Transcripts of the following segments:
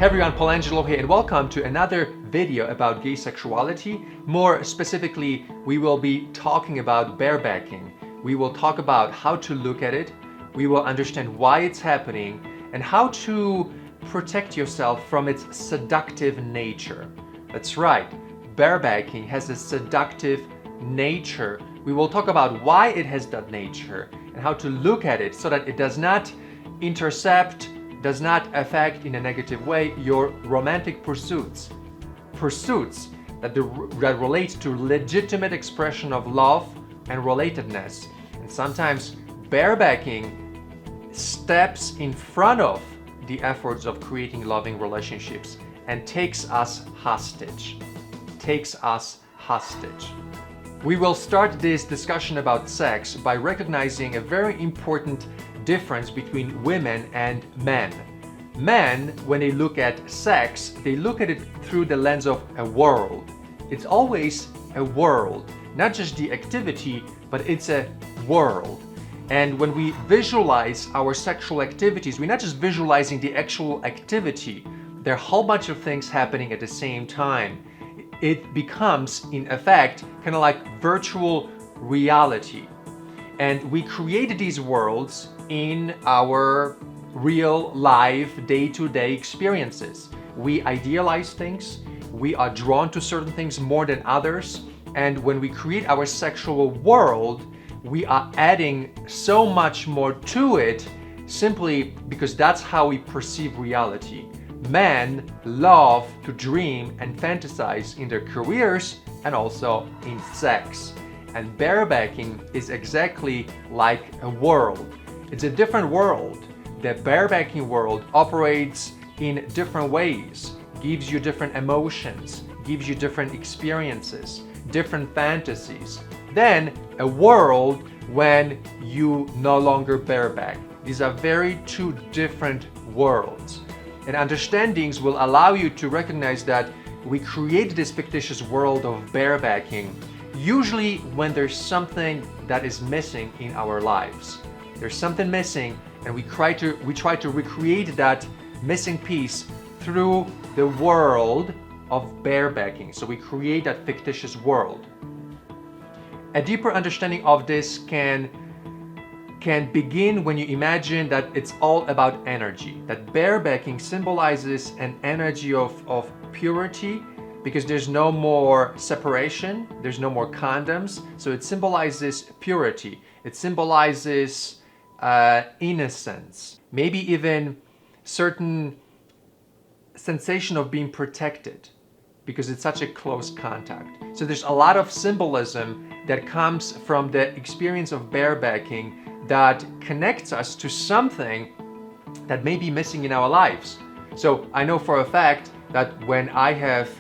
Hey everyone, Paul Angelo here and welcome to another video about gay sexuality. More specifically, we will be talking about barebacking. We will talk about how to look at it, we will understand why it's happening, and how to protect yourself from its seductive nature. That's right, barebacking has a seductive nature. We will talk about why it has that nature and how to look at it so that it does not intercept, does not affect in a negative way your romantic pursuits that relate to legitimate expression of love and relatedness. And sometimes barebacking steps in front of the efforts of creating loving relationships and takes us hostage. We will start this discussion about sex by recognizing a very important difference between women and men. Men, when they look at sex, they look at it through the lens of a world. It's always a world, not just the activity, but it's a world. And when we visualize our sexual activities, we're not just visualizing the actual activity, there are a whole bunch of things happening at the same time. It becomes, in effect, kind of like virtual reality. And we create these worlds in our real life, day-to-day experiences. We idealize things, we are drawn to certain things more than others, and when we create our sexual world, we are adding so much more to it simply because that's how we perceive reality. Men love to dream and fantasize in their careers and also in sex. And barebacking is exactly like a world. It's a different world. The barebacking world operates in different ways, gives you different emotions, gives you different experiences, different fantasies, than a world when you no longer bareback. These are very two different worlds. And understandings will allow you to recognize that we create this fictitious world of barebacking usually when there's something that is missing in our lives. There's something missing, and we try to recreate that missing piece through the world of barebacking. So we create that fictitious world. A deeper understanding of this can begin when you imagine that it's all about energy. That barebacking symbolizes an energy of purity, because there's no more separation, there's no more condoms, so it symbolizes purity. It symbolizes innocence, maybe even certain sensation of being protected, because it's such a close contact. So there's a lot of symbolism that comes from the experience of barebacking that connects us to something that may be missing in our lives. So I know for a fact that when I have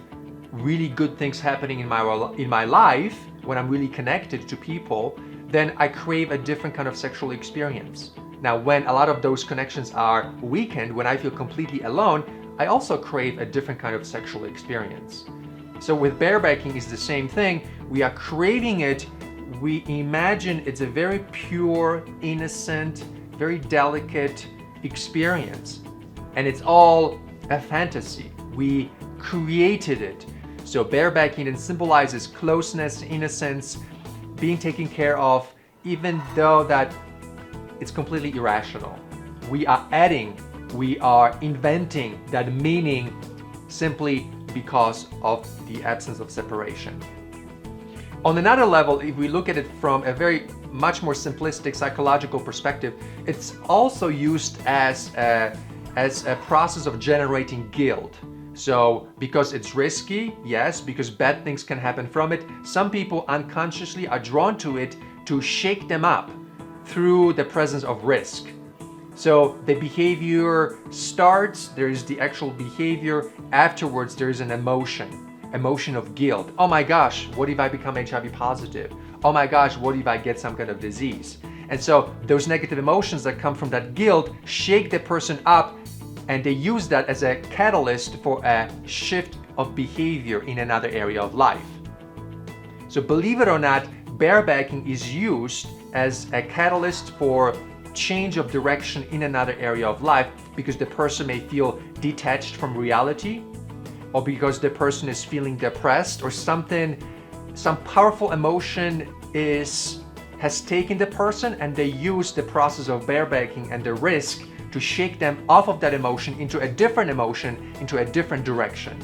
really good things happening in my life, when I'm really connected to people, then I crave a different kind of sexual experience. Now, when a lot of those connections are weakened, when I feel completely alone, I also crave a different kind of sexual experience. So with barebacking, it's the same thing. We are craving it. We imagine it's a very pure, innocent, very delicate experience. And it's all a fantasy. We created it. So barebacking then symbolizes closeness, innocence, being taken care of, even though that it's completely irrational. We are adding, we are inventing that meaning simply because of the absence of separation. On another level, if we look at it from a very much more simplistic psychological perspective, it's also used as a process of generating guilt. So because it's risky, yes, because bad things can happen from it, some people unconsciously are drawn to it to shake them up through the presence of risk. So the behavior starts, there is the actual behavior, afterwards there is an emotion of guilt. Oh my gosh, what if I become HIV positive? Oh my gosh, what if I get some kind of disease? And so those negative emotions that come from that guilt shake the person up, and they use that as a catalyst for a shift of behavior in another area of life. So believe it or not, barebacking is used as a catalyst for change of direction in another area of life because the person may feel detached from reality, or because the person is feeling depressed, or something, some powerful emotion has taken the person, and they use the process of barebacking and the risk to shake them off of that emotion into a different emotion, into a different direction.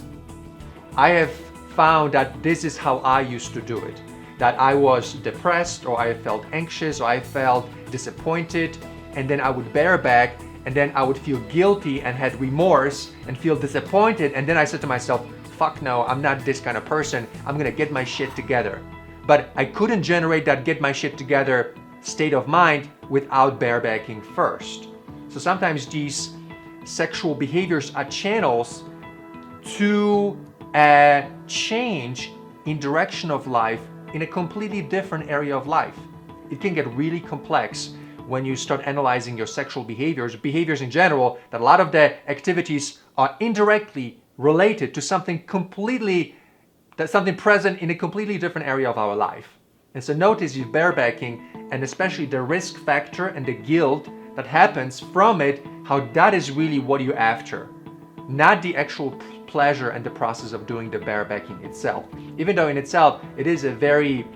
I have found that this is how I used to do it. That I was depressed, or I felt anxious, or I felt disappointed, and then I would bareback, and then I would feel guilty and had remorse and feel disappointed, and then I said to myself, fuck no, I'm not this kind of person, I'm gonna get my shit together. But I couldn't generate that get my shit together state of mind without barebacking first. So sometimes these sexual behaviors are channels to a change in direction of life in a completely different area of life. It can get really complex when you start analyzing your sexual behaviors in general, that a lot of the activities are indirectly related to something present in a completely different area of our life. And so notice you barebacking, and especially the risk factor and the guilt that happens from it, how that is really what you're after, not the actual pleasure and the process of doing the barebacking itself. Even though in itself it is a very,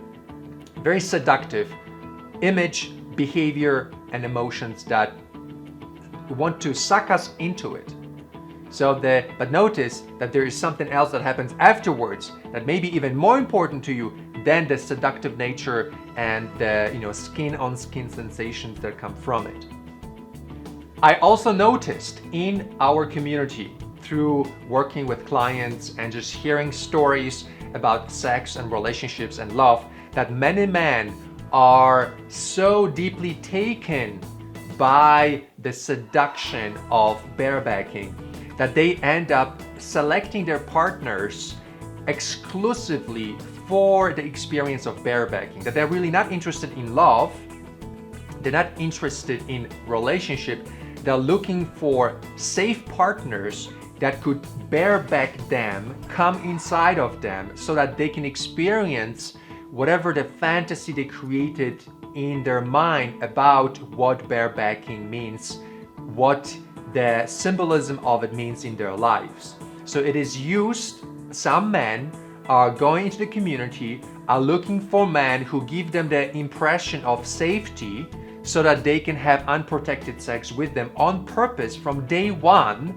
very seductive image, behavior, and emotions that want to suck us into it. But notice that there is something else that happens afterwards that may be even more important to you than the seductive nature and the skin-on-skin sensations that come from it. I also noticed in our community, through working with clients and just hearing stories about sex and relationships and love, that many men are so deeply taken by the seduction of barebacking that they end up selecting their partners exclusively for the experience of barebacking, that they're really not interested in love, they're not interested in relationship, they're looking for safe partners that could bareback them, come inside of them, so that they can experience whatever the fantasy they created in their mind about what barebacking means, what the symbolism of it means in their lives. So it is used, some men are going into the community, are looking for men who give them the impression of safety so that they can have unprotected sex with them on purpose from day one,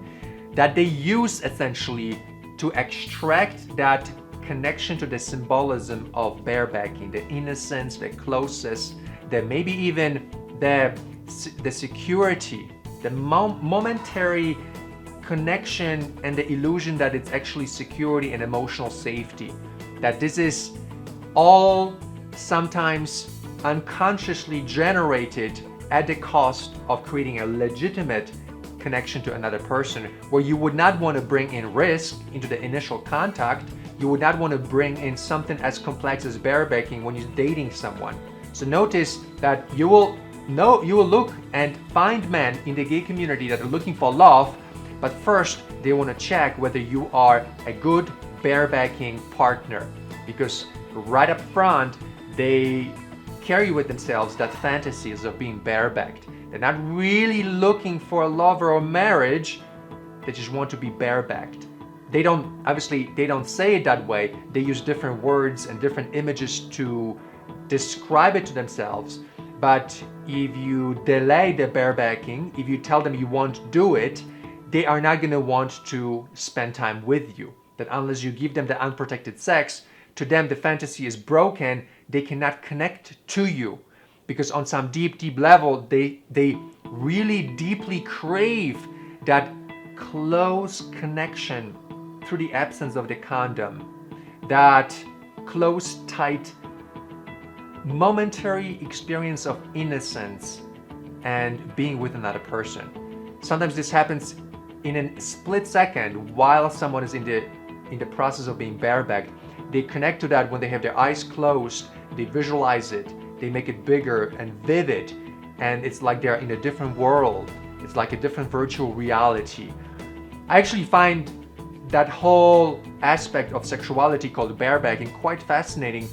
that they use essentially to extract that connection to the symbolism of barebacking, the innocence, the closeness, the maybe even the security, the momentary connection and the illusion that it's actually security and emotional safety. That this is all sometimes unconsciously generated at the cost of creating a legitimate connection to another person, where you would not want to bring in risk into the initial contact. You would not want to bring in something as complex as barebacking when you're dating someone. So notice that you will look and find men in the gay community that are looking for love, but first they want to check whether you are a good barebacking partner, because right up front they carry with themselves that fantasies of being barebacked. They're not really looking for a lover or marriage, they just want to be barebacked. They don't say it that way. They use different words and different images to describe it to themselves. But if you delay the barebacking, if you tell them you won't do it, they are not going to want to spend time with you. That unless you give them the unprotected sex, to them the fantasy is broken, they cannot connect to you. Because on some deep level, they really deeply crave that close connection through the absence of the condom, that close, tight, momentary experience of innocence and being with another person. Sometimes this happens in a split second while someone is in the process of being barebacked. They connect to that when they have their eyes closed, they visualize it, they make it bigger and vivid, and it's like they're in a different world. It's like a different virtual reality. I actually find that whole aspect of sexuality called barebacking quite fascinating,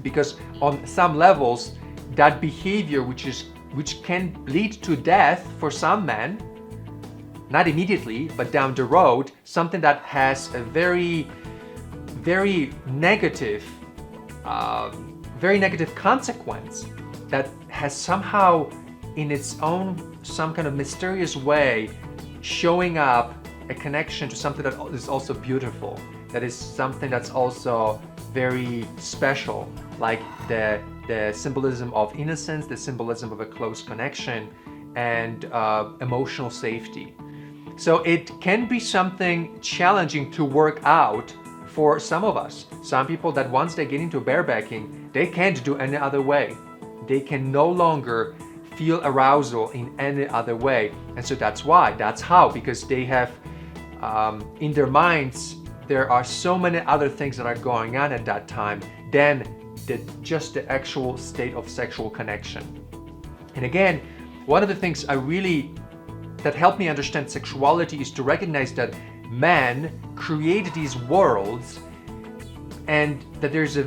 because on some levels that behavior, which is which can lead to death for some men, not immediately, but down the road, something that has a very negative consequence that has somehow in its own some kind of mysterious way showing up a connection to something that is also beautiful, that is something that's also very special, like the symbolism of innocence, the symbolism of a close connection, and emotional safety. So it can be something challenging to work out for some of us. Some people that once they get into barebacking, they can't do any other way. They can no longer feel arousal in any other way. And so that's how, because they have in their minds, there are so many other things that are going on at that time than just the actual state of sexual connection. And again, one of the things that helped me understand sexuality is to recognize that men create these worlds, and that there's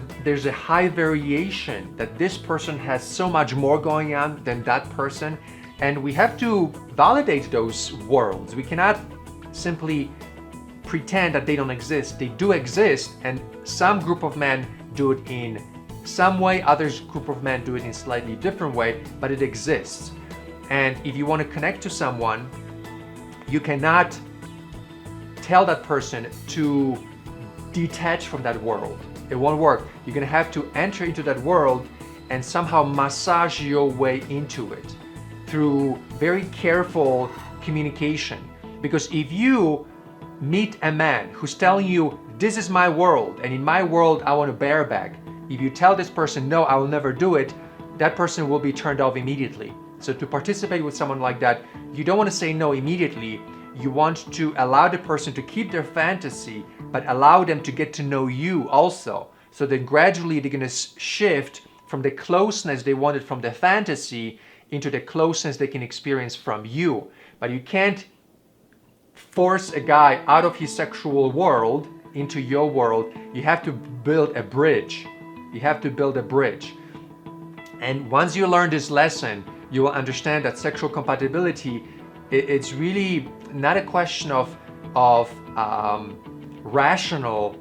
a high variation, that this person has so much more going on than that person, and we have to validate those worlds. We cannot simply pretend that they don't exist. They do exist, and some group of men do it in some way, others group of men do it in a slightly different way, but it exists. And if you want to connect to someone, you cannot tell that person to detach from that world. It won't work. You're going to have to enter into that world and somehow massage your way into it through very careful communication. Because if you meet a man who's telling you, this is my world, and in my world I want to bareback, if you tell this person, no, I will never do it, that person will be turned off immediately. So to participate with someone like that, you don't want to say no immediately. You want to allow the person to keep their fantasy, but allow them to get to know you also. So then gradually they're going to shift from the closeness they wanted from the fantasy into the closeness they can experience from you. But you can't force a guy out of his sexual world into your world. You have to build a bridge. You have to build a bridge. And once you learn this lesson, you will understand that sexual compatibility, it's really not a question of rational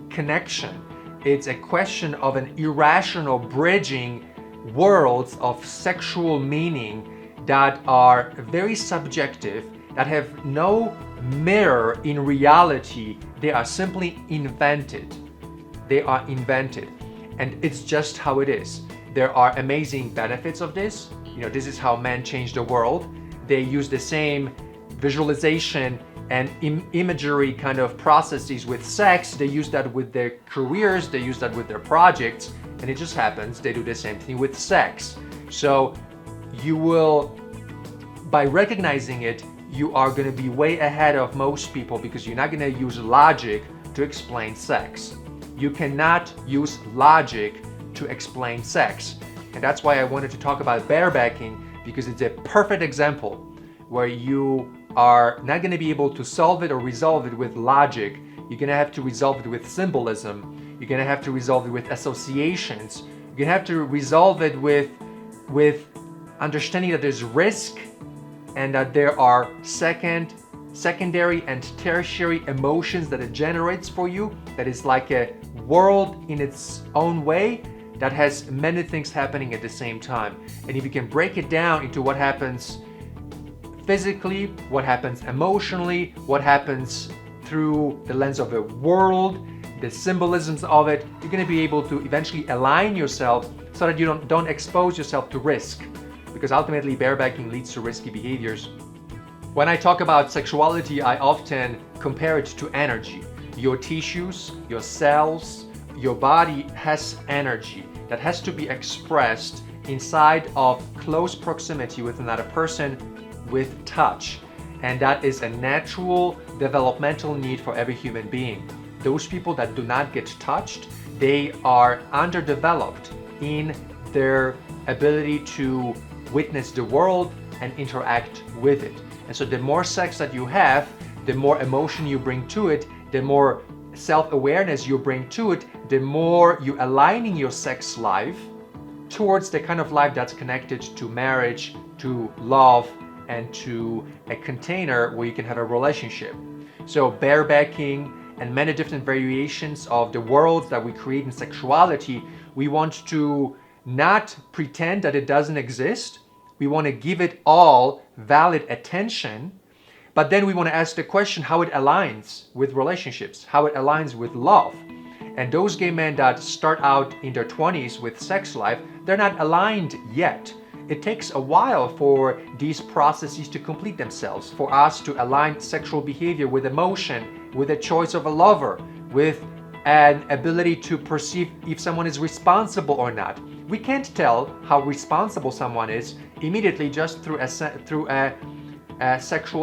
connection. It's a question of an irrational bridging worlds of sexual meaning that are very subjective, that have no mirror in reality. They are simply invented. They are invented. And it's just how it is. There are amazing benefits of this. This is how men change the world. They use the same visualization and imagery kind of processes with sex. They use that with their careers. They use that with their projects. And it just happens they do the same thing with sex. So you will, by recognizing it, you are going to be way ahead of most people, because you're not going to use logic to explain sex. You cannot use logic to explain sex. And that's why I wanted to talk about barebacking, because it's a perfect example where you are not going to be able to solve it or resolve it with logic. You're going to have to resolve it with symbolism. You're going to have to resolve it with associations. You're going to have to resolve it with understanding that there's risk, and that there are secondary and tertiary emotions that it generates for you, that is like a world in its own way that has many things happening at the same time. And if you can break it down into what happens physically, what happens emotionally, what happens through the lens of a world, the symbolisms of it, you're going to be able to eventually align yourself so that you don't expose yourself to risk, because ultimately barebacking leads to risky behaviors. When I talk about sexuality, I often compare it to energy. Your tissues, your cells, your body has energy that has to be expressed inside of close proximity with another person with touch. And that is a natural developmental need for every human being. Those people that do not get touched, they are underdeveloped in their ability to witness the world and interact with it. And so the more sex that you have, the more emotion you bring to it, the more self-awareness you bring to it, the more you aligning your sex life towards the kind of life that's connected to marriage, to love, and to a container where you can have a relationship. So barebacking and many different variations of the worlds that we create in sexuality, we want to not pretend that it doesn't exist. We want to give it all valid attention, but then we want to ask the question how it aligns with relationships, how it aligns with love. And those gay men that start out in their 20s with sex life, they're not aligned yet. It takes a while for these processes to complete themselves, for us to align sexual behavior with emotion, with a choice of a lover, with an ability to perceive if someone is responsible or not. We can't tell how responsible someone is immediately just through a sexual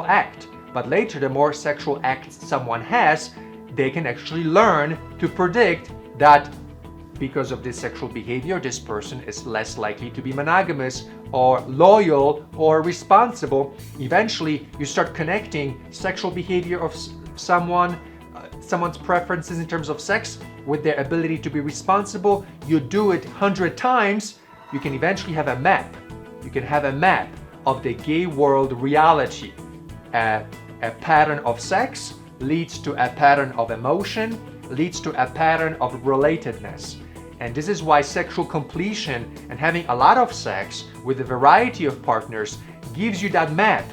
act. But later, the more sexual acts someone has, they can actually learn to predict that because of this sexual behavior, this person is less likely to be monogamous or loyal or responsible. Eventually, you start connecting sexual behavior of someone's preferences in terms of sex with their ability to be responsible. You do it 100 times, you can eventually have a map. You can have a map of the gay world reality. A pattern of sex leads to a pattern of emotion, leads to a pattern of relatedness. And this is why sexual completion and having a lot of sex with a variety of partners gives you that map.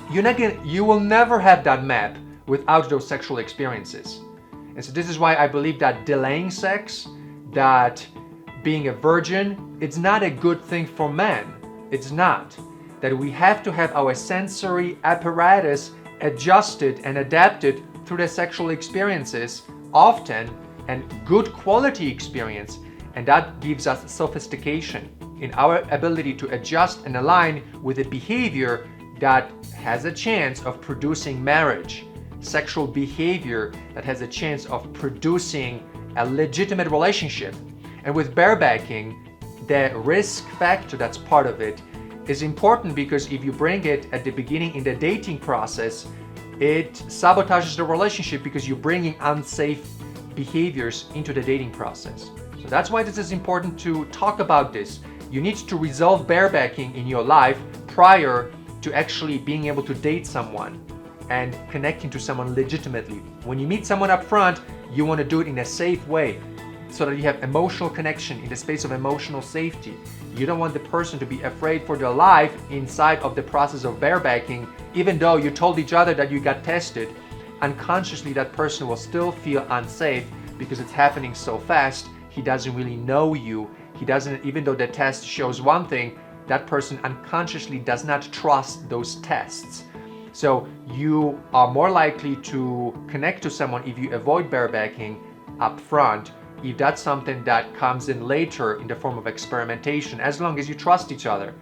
You will never have that map without those sexual experiences. And so this is why I believe that delaying sex, that being a virgin, it's not a good thing for men. It's not. That we have to have our sensory apparatus adjusted and adapted through the sexual experiences often, and good quality experience, and that gives us sophistication in our ability to adjust and align with a behavior that has a chance of producing marriage, sexual behavior that has a chance of producing a legitimate relationship. And with barebacking, the risk factor that's part of it is important, because if you bring it at the beginning in the dating process, it sabotages the relationship because you're bringing unsafe behaviors into the dating process. So that's why this is important to talk about this. You need to resolve barebacking in your life prior to actually being able to date someone and connecting to someone legitimately. When you meet someone up front, you want to do it in a safe way so that you have emotional connection in the space of emotional safety. You don't want the person to be afraid for their life inside of the process of barebacking, even though you told each other that you got tested. Unconsciously, that person will still feel unsafe because it's happening so fast. He doesn't really know you. He doesn't, even though the test shows one thing, that person unconsciously does not trust those tests. So you are more likely to connect to someone if you avoid barebacking up front, if that's something that comes in later in the form of experimentation, as long as you trust each other.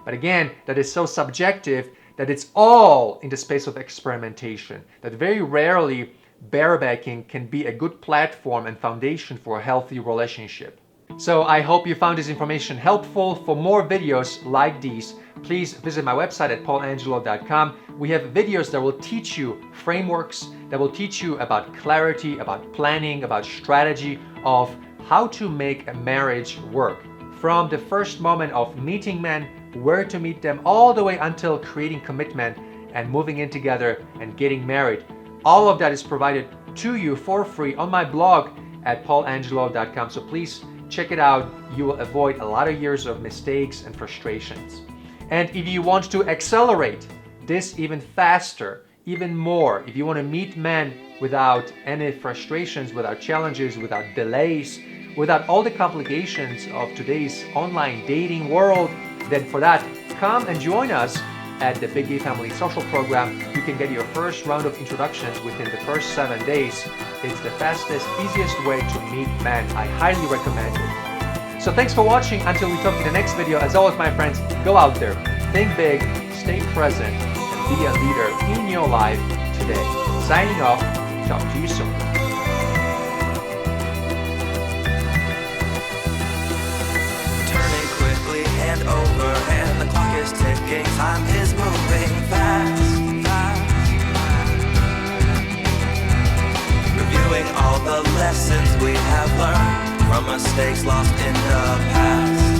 But again, that is so subjective that it's all in the space of experimentation, that very rarely barebacking can be a good platform and foundation for a healthy relationship. So I hope you found this information helpful. For more videos like these, please visit my website at paulangelo.com. We have videos that will teach you frameworks, that will teach you about clarity, about planning, about strategy of how to make a marriage work. From the first moment of meeting men, where to meet them, all the way until creating commitment and moving in together and getting married. All of that is provided to you for free on my blog at paulangelo.com. So please check it out. You will avoid a lot of years of mistakes and frustrations. And if you want to accelerate this even faster, even more, if you want to meet men without any frustrations, without challenges, without delays, without all the complications of today's online dating world, then for that, come and join us at the Big Gay Family Social Program. You can get your first round of introductions within the first 7 days. It's the fastest, easiest way to meet men. I highly recommend it. So thanks for watching. Until we talk in the next video, as always, my friends, go out there, think big, stay present, and be a leader in your life today. Signing off. Talk to you soon. And over, and the clock is ticking, time is moving fast. Reviewing all the lessons we have learned from mistakes lost in the past.